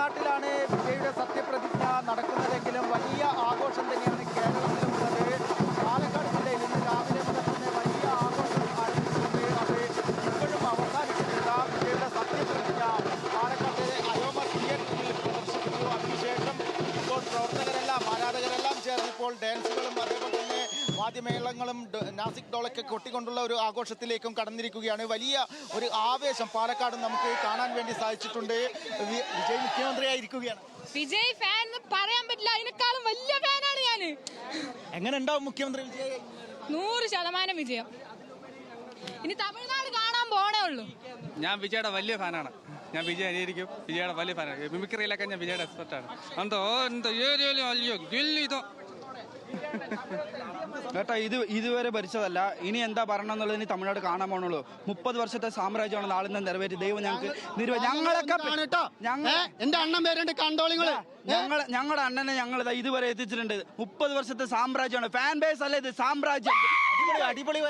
തമിഴ്നാട്ടിലാണ് വിജയുടെ സത്യപ്രതിജ്ഞ നടക്കുന്നതെങ്കിലും വലിയ ആഘോഷം തന്നെയാണ് കേരളത്തിലുള്ളത്. പാലക്കാട് ജില്ലയിൽ ഇന്ന് രാവിലെ മുതൽ തന്നെ വലിയ ആഘോഷം ആരംഭിച്ചിട്ടുണ്ട്. അത് ഇപ്പോഴും അവസാനിച്ചിട്ടില്ല. വിജയുടെ സത്യപ്രതിജ്ഞ പാലക്കാട്ടെ അയോമ തിയേറ്ററിൽ പ്രദർശിപ്പിച്ചു. അതിനുശേഷം ഇപ്പോൾ പ്രവർത്തകരെല്ലാം ആരാധകരെല്ലാം ചേർന്ന് ഇപ്പോൾ ഡാൻസുകളും അതേപോലെ തന്നെ വാദ്യമേളങ്ങളും നാസിക് ഡോളൊക്കെ കൊട്ടിക്കൊണ്ടുള്ള ഒരു ആഘോഷത്തിലേക്കും കടന്നിരിക്കുകയാണ്. വലിയ ഒരു ആവേശം പാലക്കാട് നമുക്ക് കാണാൻ വേണ്ടി സാധിച്ചിട്ടുണ്ട്. വിജയ് മുഖ്യമന്ത്രിയായിരിക്കുകയാണ്. വിജയ് ഫാൻ എന്ന് പറയാൻ പറ്റില്ല, അതിനേക്കാളും വലിയ ഫാനാണ് ഞാൻ. എങ്ങനെ ഉണ്ടാവും മുഖ്യമന്ത്രി വിജയ്? 100% വിജയം. ഇനി തമിഴ്നാട് കാണാൻ പോണേ ഉള്ളൂ. ഞാൻ വിജയുടെ വലിയ ഫാനാണ്. ഞാൻ വിജയ് അനുകരിക്കും. വിജയുടെ വലിയ ഫാനാണ്. മിമിക്രിയിലൊക്കെ ഞാൻ വിജയുടെ എക്സ്പെർട്ടാണ്. എന്തോ ഏരിയയിലും അല്ലയോ ഗില്ലിതോ കേട്ടോ, ഇതുവരെ ഭരിച്ചതല്ല. ഇനി എന്താ പറയണം എന്നുള്ളത് ഇനി തമിഴ്നാട് കാണാൻ പോകണുള്ളൂ. 30 വർഷത്തെ സാമ്രാജ്യമാണ് നാളിൽ നിന്ന് നിറവേറ്റി ദൈവം ഞങ്ങൾക്ക് ഞങ്ങളൊക്കെ എന്റെ അണ്ണൻ പേരുണ്ട് കണ്ടോളിങ്ങള്. ഞങ്ങളുടെ അണ്ണനെ ഞങ്ങൾ ഇതുവരെ എത്തിച്ചിട്ടുണ്ട്. 30 വർഷത്തെ സാമ്രാജ്യമാണ്. ഫാൻ ബേസ് അല്ല ഇത്, സാമ്രാജ്യം. അടിപൊളി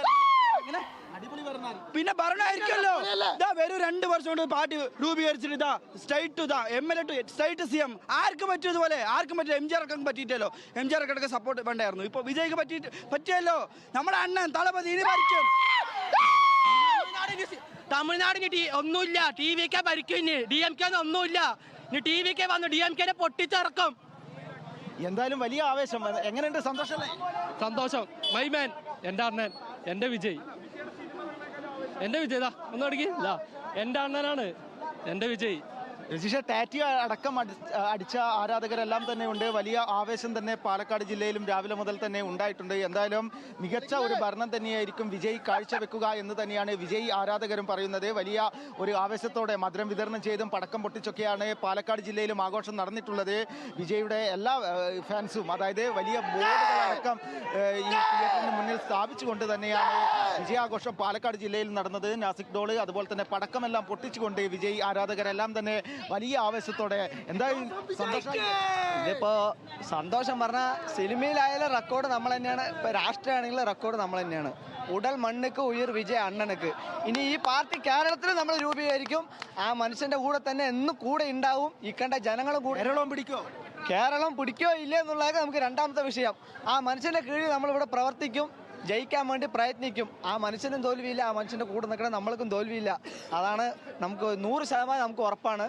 പിന്നെ ഭരണമായിരിക്കുമല്ലോ. ഇതാ വരും 2 വർഷം കൊണ്ട് പാർട്ടി രൂപീകരിച്ചിട്ട് ഇതാ state MLA to state CM ആർക്ക് പറ്റും ഇതുപോലെ? ആർക്കും പറ്റും? MJR പറ്റിയിട്ടല്ലോ. MJR സപ്പോർട്ട് വേണ്ടായിരുന്നു. ഇപ്പൊ വിജയ്ക്ക് പറ്റിയല്ലോ. നമ്മുടെ അണ്ണൻ തളപതി ഇനി ഭരിക്കും. തമിഴ്നാടിന് ഒന്നുമില്ല. TVK ഭരിക്കും. ഇനി DMK ഒന്നുമില്ല. ഇനി TVK വന്നു DMK പൊട്ടിച്ചിറക്കും. എന്തായാലും വലിയ ആവേശം. എങ്ങനെയുണ്ട്? സന്തോഷം. മൈമാൻ എൻ്റെ അണ്ണൻ, എൻ്റെ വിജയ് ഒന്ന് അടിക്കില്ല. എൻ്റെ അണ്ണനാണ് എൻ്റെ വിജയ്. രജിഷ, ടാറ്റു അടക്കം അടിച്ച ആരാധകരെല്ലാം തന്നെ ഉണ്ട്. വലിയ ആവേശം തന്നെ പാലക്കാട് ജില്ലയിലും രാവിലെ മുതൽ തന്നെ ഉണ്ടായിട്ടുണ്ട്. എന്തായാലും മികച്ച ഒരു ഭരണം തന്നെയായിരിക്കും വിജയ് കാഴ്ചവെക്കുക എന്ന് തന്നെയാണ് വിജയ് ആരാധകരും പറയുന്നത്. വലിയ ഒരു ആവേശത്തോടെ മധുരം വിതരണം ചെയ്തും പടക്കം പൊട്ടിച്ചൊക്കെയാണ് പാലക്കാട് ജില്ലയിലും ആഘോഷം നടന്നിട്ടുള്ളത്. വിജയുടെ എല്ലാ ഫാൻസും, അതായത് വലിയ ബോർഡുകളടക്കം ഈ തിയേറ്ററിന് മുന്നിൽ സ്ഥാപിച്ചുകൊണ്ട് തന്നെയാണ് വിജയാഘോഷം പാലക്കാട് ജില്ലയിൽ നടന്നത്. നാസിക് ഡോള് അതുപോലെ തന്നെ പടക്കമെല്ലാം പൊട്ടിച്ചുകൊണ്ട് വിജയ് ആരാധകരെല്ലാം തന്നെ വലിയ ആവേശത്തോടെ. എന്തായാലും ഇതിപ്പോ സന്തോഷം പറഞ്ഞാൽ സിനിമയിലായാലും റെക്കോർഡ് നമ്മൾ തന്നെയാണ്. ഇപ്പൊ രാഷ്ട്രീയമാണെങ്കിലും റെക്കോർഡ് നമ്മൾ തന്നെയാണ്. ഉടൽ മണ്ണുക്ക് ഉയർ വിജയ് അണ്ണനുക്ക്. ഇനി ഈ പാർട്ടി കേരളത്തിൽ നമ്മൾ രൂപീകരിക്കും. ആ മനുഷ്യന്റെ കൂടെ തന്നെ എന്നും കൂടെ ഉണ്ടാവും. ഈ കണ്ട ജനങ്ങളും കൂടെ. കേരളം പിടിക്കോ ഇല്ല എന്നുള്ളത് നമുക്ക് രണ്ടാമത്തെ വിഷയം. ആ മനുഷ്യന്റെ കീഴിൽ നമ്മളിവിടെ പ്രവർത്തിക്കും. ജയിക്കാൻ വേണ്ടി പ്രയത്നിക്കും. ആ മനുഷ്യനും തോൽവിയില്ല. ആ മനുഷ്യന്റെ കൂടെ നിൽക്കണം. നമ്മൾക്കും തോൽവിയില്ല. അതാണ് നമുക്ക് 100% നമുക്ക് ഉറപ്പാണ്.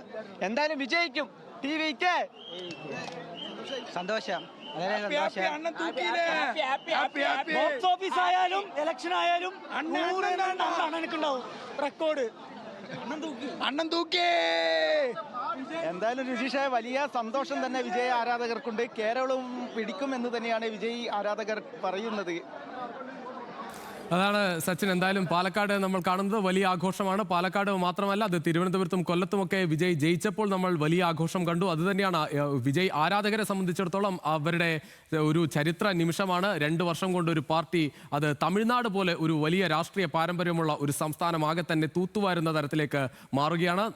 എന്തായാലും വിജയിക്കും. TVK സന്തോഷം. ബോക്സ് ഓഫീസ് ആയാലും ഇലക്ഷൻ ആയാലും 100 റെക്കോർഡ് അണ്ണൻ തൂക്കേ. എന്തായാലും രുചിഷ, വലിയ സന്തോഷം തന്നെ വിജയ് ആരാധകർക്കുണ്ട്. കേരളവും പിടിക്കുമെന്ന് തന്നെയാണ് വിജയ് ആരാധകർ പറയുന്നത്. അതാണ് സച്ചിൻ. എന്തായാലും പാലക്കാട് നമ്മൾ കാണുന്നത് വലിയ ആഘോഷമാണ്. പാലക്കാട് മാത്രമല്ല, അത് തിരുവനന്തപുരത്തും കൊല്ലത്തുമൊക്കെ വിജയ് ജയിച്ചപ്പോൾ നമ്മൾ വലിയ ആഘോഷം കണ്ടു. അതുതന്നെയാണ് വിജയ് ആരാധകരെ സംബന്ധിച്ചിടത്തോളം അവരുടെ ഒരു ചരിത്ര നിമിഷമാണ്. 2 വർഷം കൊണ്ട് ഒരു പാർട്ടി അത് തമിഴ്നാട് പോലെ ഒരു വലിയ രാഷ്ട്രീയ പാരമ്പര്യമുള്ള ഒരു സംസ്ഥാനമാകെ തന്നെ തൂത്തുവാരുന്ന തരത്തിലേക്ക് മാറുകയാണ്.